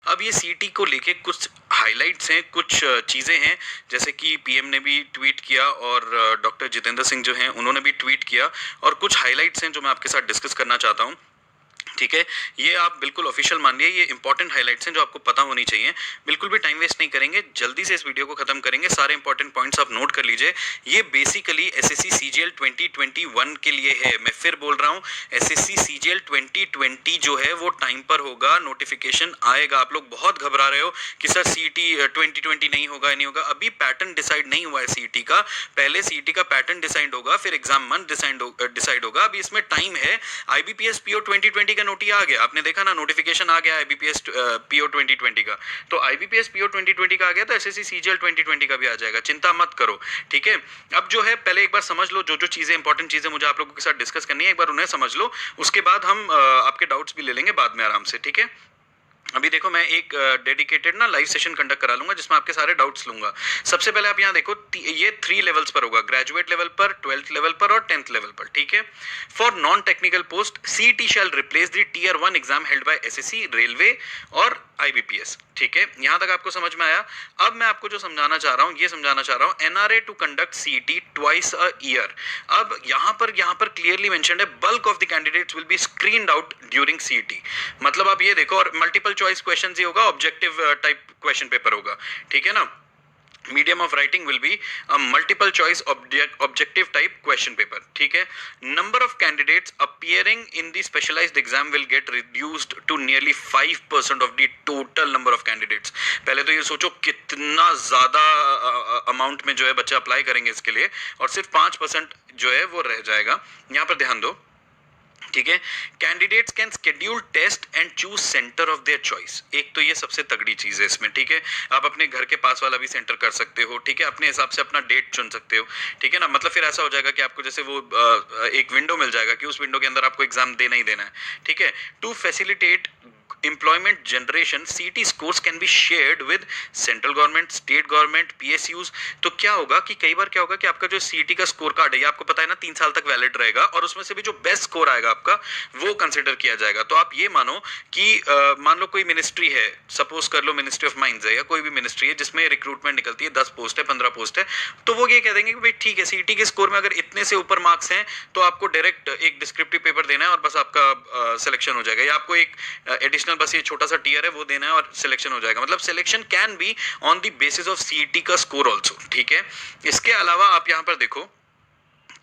अब ये सीटी को लेके कुछ हाइलाइट्स हैं, कुछ चीज़ें हैं, जैसे कि पीएम ने भी ट्वीट किया और डॉक्टर जितेंद्र सिंह जो हैं उन्होंने भी ट्वीट किया, और कुछ हाइलाइट्स हैं जो मैं आपके साथ डिस्कस करना चाहता हूँ। ठीक है, ये आप बिल्कुल ऑफिशियल मानिए, ये इंपॉर्टेंट हाइलाइट्स हैं जो आपको पता होनी चाहिए। बिल्कुल भी टाइम वेस्ट नहीं करेंगे, जल्दी से इस वीडियो को खत्म करेंगे। सारे इंपॉर्टेंट पॉइंट्स आप नोट कर लीजिए। ये बेसिकली एसएससी सीजीएल 2021 के लिए है। मैं फिर बोल रहा हूँ, एसएससी सीजीएल 2020 जो है वो टाइम पर होगा, नोटिफिकेशन आएगा। आप लोग बहुत घबरा रहे हो कि सर सीईटी 2020 नहीं होगा, नहीं होगा। अभी पैटर्न डिसाइड नहीं हुआ है सीईटी का, पहले सीईटी का पैटर्न डिसाइड होगा, फिर एग्जाम मंथ डिसाइड होगा। अभी इसमें टाइम है। आईबीपीएस पीओ 2020 का नोटिस आ गया, आपने देखा ना, नोटिफिकेशन आ गया आईबीपीएस पीओ 2020 का। तो आईबीपीएस पीओ 2020 का आ गया, तो एसएससी सीजीएल 2020 का भी आ जाएगा, चिंता मत करो। ठीक है, अब जो है पहले एक बार समझ लो, जो जो चीजें इंपॉर्टेंट चीजें मुझे आप लोगों के साथ डिस्कस करनी है, एक बार उन्हें समझ लो। उसके बाद हम आपके डाउट्स भी ले लेंगे बाद में आराम से। ठीक है, अभी देखो मैं एक डेडिकेटेड ना लाइव सेशन कंडक्ट करा लूंगा जिसमें आपके सारे डाउट्स लूंगा। सबसे पहले आप यहाँ देखो, ये 3 लेवल्स पर होगा, ग्रेजुएट लेवल पर, 12th लेवल पर और 10th लेवल पर। ठीक है, for non technical post CET shall replace the tier 1 exam held by SSC, railway और आईबीपीएस। ठीक है, यहां तक आपको समझ में आया। अब मैं आपको जो समझाना चाह रहा हूं, ये समझाना चाह रहा हूं, NRA to conduct CET twice a year. अब यहां पर क्लियरली मेंशन्ड है, bulk of the candidates will be screened out during CET. मतलब आप ये देखो, और मल्टीपल चॉइस क्वेश्चन ही होगा, ऑब्जेक्टिव टाइप क्वेश्चन पेपर होगा। ठीक है ना, medium of writing will be a multiple choice objective type question paper. ठीक है, number of candidates appearing in the specialised exam will get reduced to nearly 5% of the total number of candidates. पहले तो ये सोचो कितना ज्यादा amount में जो है बच्चे अप्लाई करेंगे इसके लिए, और सिर्फ 5% जो है वो रह जाएगा। यहां पर ध्यान दो। ठीक है, candidates can schedule test and choose centre of their choice. एक तो ये सबसे तगड़ी चीज है इसमें। ठीक है, आप अपने घर के पास वाला भी सेंटर कर सकते हो। ठीक है, अपने हिसाब से अपना डेट चुन सकते हो। ठीक है ना, मतलब फिर ऐसा हो जाएगा कि आपको जैसे वो एक विंडो मिल जाएगा कि उस विंडो के अंदर आपको एग्जाम देना ही देना है। ठीक है, to facilitate employment generation, CT scores can be shared with central government, state government, PSUs। तो क्या होगा कि कई बार क्या होगा कि आपका जो CT का स्कोर कार्ड है, ये आपको पता है ना 3 साल तक वैलिड रहेगा, और उसमें से भी जो बेस्ट स्कोर आएगा आपका वो कंसिडर किया जाएगा। तो आप ये मानो कि मान लो कोई मिनिस्ट्री है, सपोज कर लो मिनिस्ट्री ऑफ माइंस है, या कोई भी मिनिस्ट्री है जिसमें रिक्रूटमेंट निकलती है, 10 पोस्ट है, 15 पोस्ट है, तो वो ये कह देंगे कि भाई ठीक है, CT के स्कोर में अगर इतने से ऊपर मार्क्स हैं तो आपको डायरेक्ट एक डिस्क्रिप्टिव पेपर देना है और बस आपका सिलेक्शन हो जाएगा, या आपको एक एडिशनल बस ये छोटा सा टीयर है वो देना है और सिलेक्शन हो जाएगा। मतलब selection can be on the basis of CET का स्कोर आल्सो। ठीक है, इसके अलावा आप यहां पर देखो,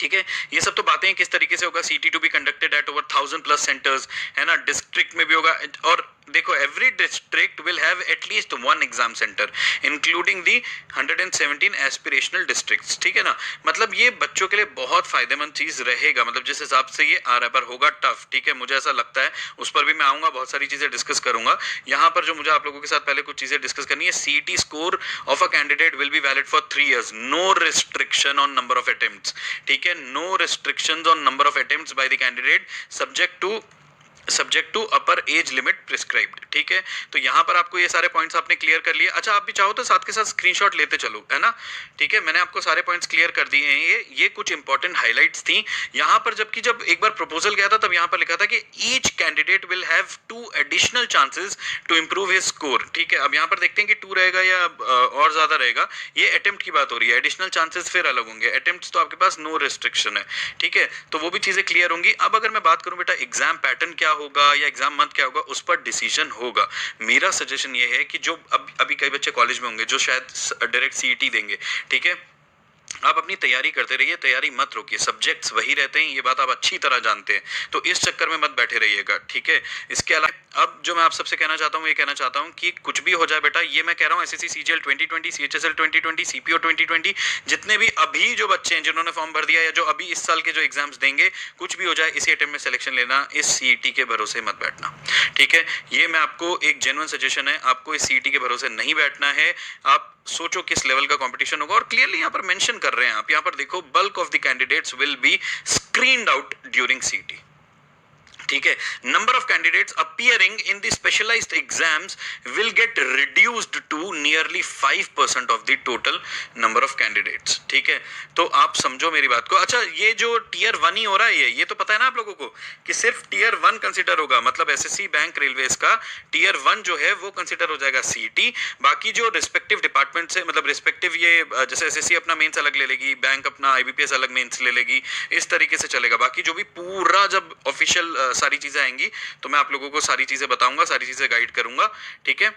ठीक है, ये सब तो बातें हैं किस तरीके से होगा। CT to be conducted at over 1000+ centres, है ना, डिस्ट्रिक्ट में भी होगा। और देखो, every district will have at least 1 exam centre including the 117 aspirational districts. ठीक है ना, मतलब ये बच्चों के लिए बहुत फायदेमंद चीज रहेगा। मतलब जिस हिसाब से ये आ रहा है, पर होगा टफ। ठीक है, मुझे ऐसा लगता है, उस पर भी मैं आऊंगा, बहुत सारी चीजें डिस्कस करूंगा। यहाँ पर जो मुझे आप लोगों के साथ पहले कुछ चीजें डिस्कस करनी है, CT score of a candidate will be valid for 3 years, no restriction on number of attempts. ठीक है, no restrictions on number of attempts by the candidate, subject to upper age limit prescribed. ठीक है, तो यहां पर आपको ये सारे पॉइंट्स आपने क्लियर कर लिए। अच्छा, आप भी चाहो तो साथ के साथ स्क्रीनशॉट लेते चलो, है ना। ठीक है, मैंने आपको सारे पॉइंट्स क्लियर कर दिए हैं। ये कुछ इंपॉर्टेंट हाइलाइट्स थी यहां पर, जबकि जब एक बार प्रपोजल गया था तब यहां पर लिखा था कि each candidate will have 2 additional chances to improve his score. ठीक है, अब यहां पर देखते हैं कि 2 रहेगा या और ज्यादा रहेगा। ये अटेम्प्ट की बात हो रही है, एडिशनल चांसेस फिर अलग होंगे। अटेम्प्ट्स तो आपके पास नो रिस्ट्रिक्शन है। ठीक है, तो वो भी चीजें क्लियर होंगी। अब अगर मैं बात करूं बेटा एग्जाम पैटर्न क्या होगा या एग्जाम मंथ क्या होगा, उस पर डिसीजन होगा। मेरा सजेशन ये है कि जो अभी कई बच्चे कॉलेज में होंगे जो शायद डायरेक्ट सीईटी देंगे, ठीक है, आप अपनी तैयारी करते रहिए, तैयारी मत रोकिए, सब्जेक्ट्स वही रहते हैं, ये बात आप अच्छी तरह जानते हैं, तो इस चक्कर में मत बैठे रहिएगा। ठीक है, इसके अलावा अब जो मैं आप सबसे कहना चाहता हूँ, ये कहना चाहता हूँ कि कुछ भी हो जाए बेटा, ये मैं कह रहा हूँ एसएससी सीजीएल 2020, सीएचएसएल 2020, सीपीओ 2020, जितने भी अभी जो बच्चे हैं जिन्होंने फॉर्म भर दिया या जो अभी इस साल के जो एग्जाम्स देंगे, कुछ भी हो जाए इसी अटेम्प्ट में सिलेक्शन लेना, इस सीईटी के भरोसे मत बैठना। ठीक है, ये मैं आपको एक जेन्युइन सजेशन है, आपको इस सीईटी के भरोसे नहीं बैठना है। आप सोचो किस लेवल का कंपटीशन होगा, और क्लियरली यहाँ पर मेंशन कर रहे हैं आप, यहाँ पर देखो, bulk of the candidates will be screened out during CET. ठीक है, number of candidates appearing in the specialised exams will get reduced to nearly 5% of the total number of candidates. ठीक है, तो आप समझो मेरी बात को। अच्छा, ये जो टीयर 1 ही हो रहा है, ये तो पता है ना आप लोगों को कि सिर्फ टीयर 1 कंसिडर होगा, मतलब एसएससी, बैंक, रेलवेज का टीयर 1 जो है वो कंसिडर हो जाएगा सीईटी। बाकी जो रिस्पेक्टिव डिपार्टमेंट से, मतलब रिस्पेक्टिव ये जैसे एसएससी अपना मेंस अलग ले लेगी, बैंक अपना आईबीपीएस अलग मेंस ले लेगी, इस तरीके से चलेगा। बाकी जो भी पूरा जब ऑफिशियल सारी चीजें आएंगी तो मैं आप लोगों को सारी चीजें बताऊंगा, सारी चीजें गाइड करूंगा। ठीक है।